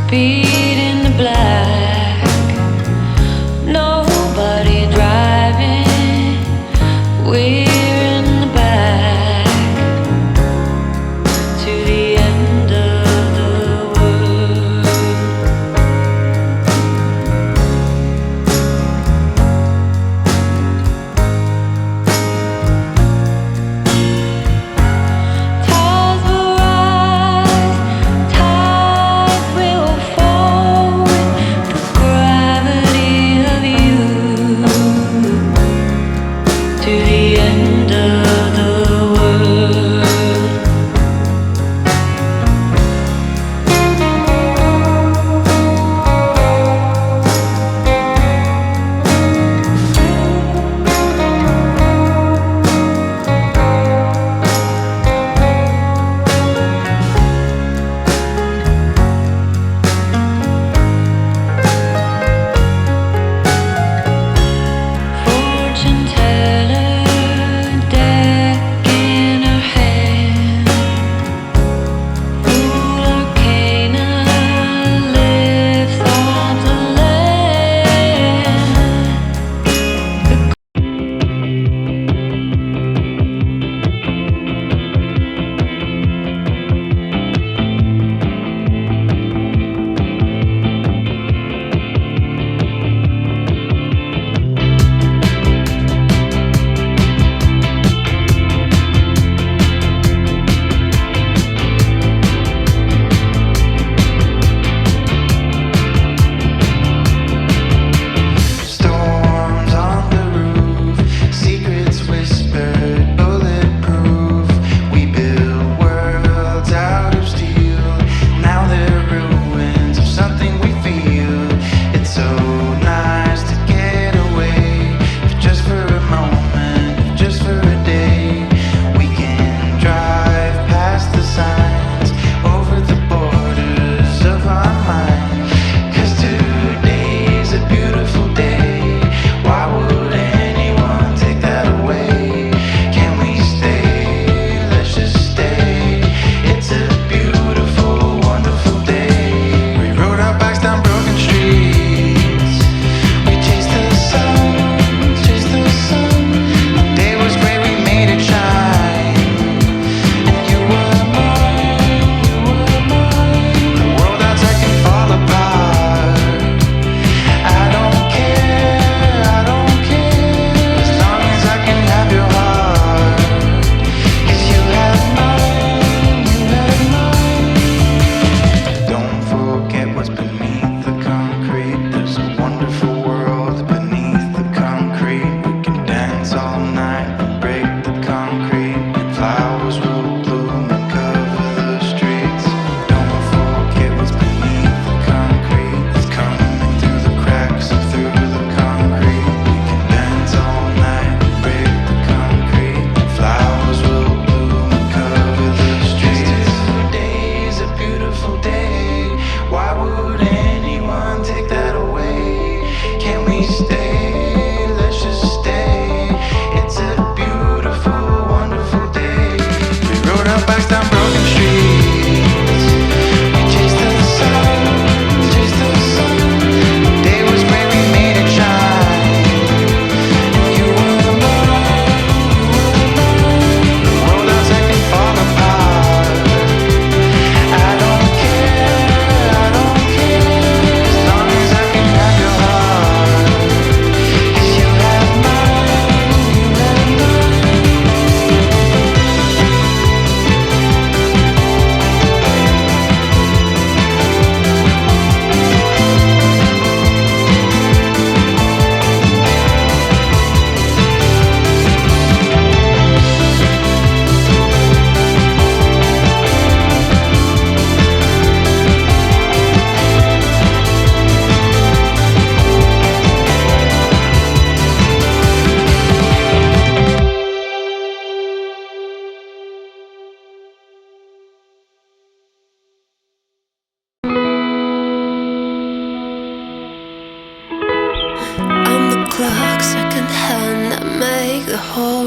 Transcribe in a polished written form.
Speed in the black, nobody driving. We're in the back to the end of the world. Tides will rise, tides will fall with the gravity of you to the end of the world. Fortune teller, deck in her hand. Fool arcana lives on the land. Storms on the roof, secrets whispered, bulletproof. We build worlds out of steel. Now they're ruins of something we feel. It's so nice to get away, if just for a moment, if just for a day. We can drive past the signs, over the borders of our mind. 'Cause today's a beautiful day. Why would anyone take that away? Can we stay? Let's just stay. It's a beautiful, wonderful day. We rode our bikes down broken streets. We chased the sun, chased the sun. The day was great, we made it shine. And you were mine, you were mine. The world outside can fall apart. I don't care, as long as I can have your heart. 'Cause you had mine, you had mine. Don't forget what's beneath the concrete. There's a wonderful world beneath the concrete. We can dance all night and break the concrete, and flowers will bloom and cover the streets. Don't forget what's beneath the concrete. It's coming through the cracks and through the concrete. We can dance all night and break the concrete, and flowers will bloom and cover the streets. Today's a beautiful day. Why would anyone take that away? Can we stay? Let's just stay. It's a beautiful, wonderful day. We rode our bikes down broken streets. We chased the sun, chased the sun. The day was great, we made it shine. And you were mine, you were mine. The world outside can fall apart. I don't care, as long as I can have your heart. 'Cause you have mine, you have mine. I'm the clock, second hand that make the whole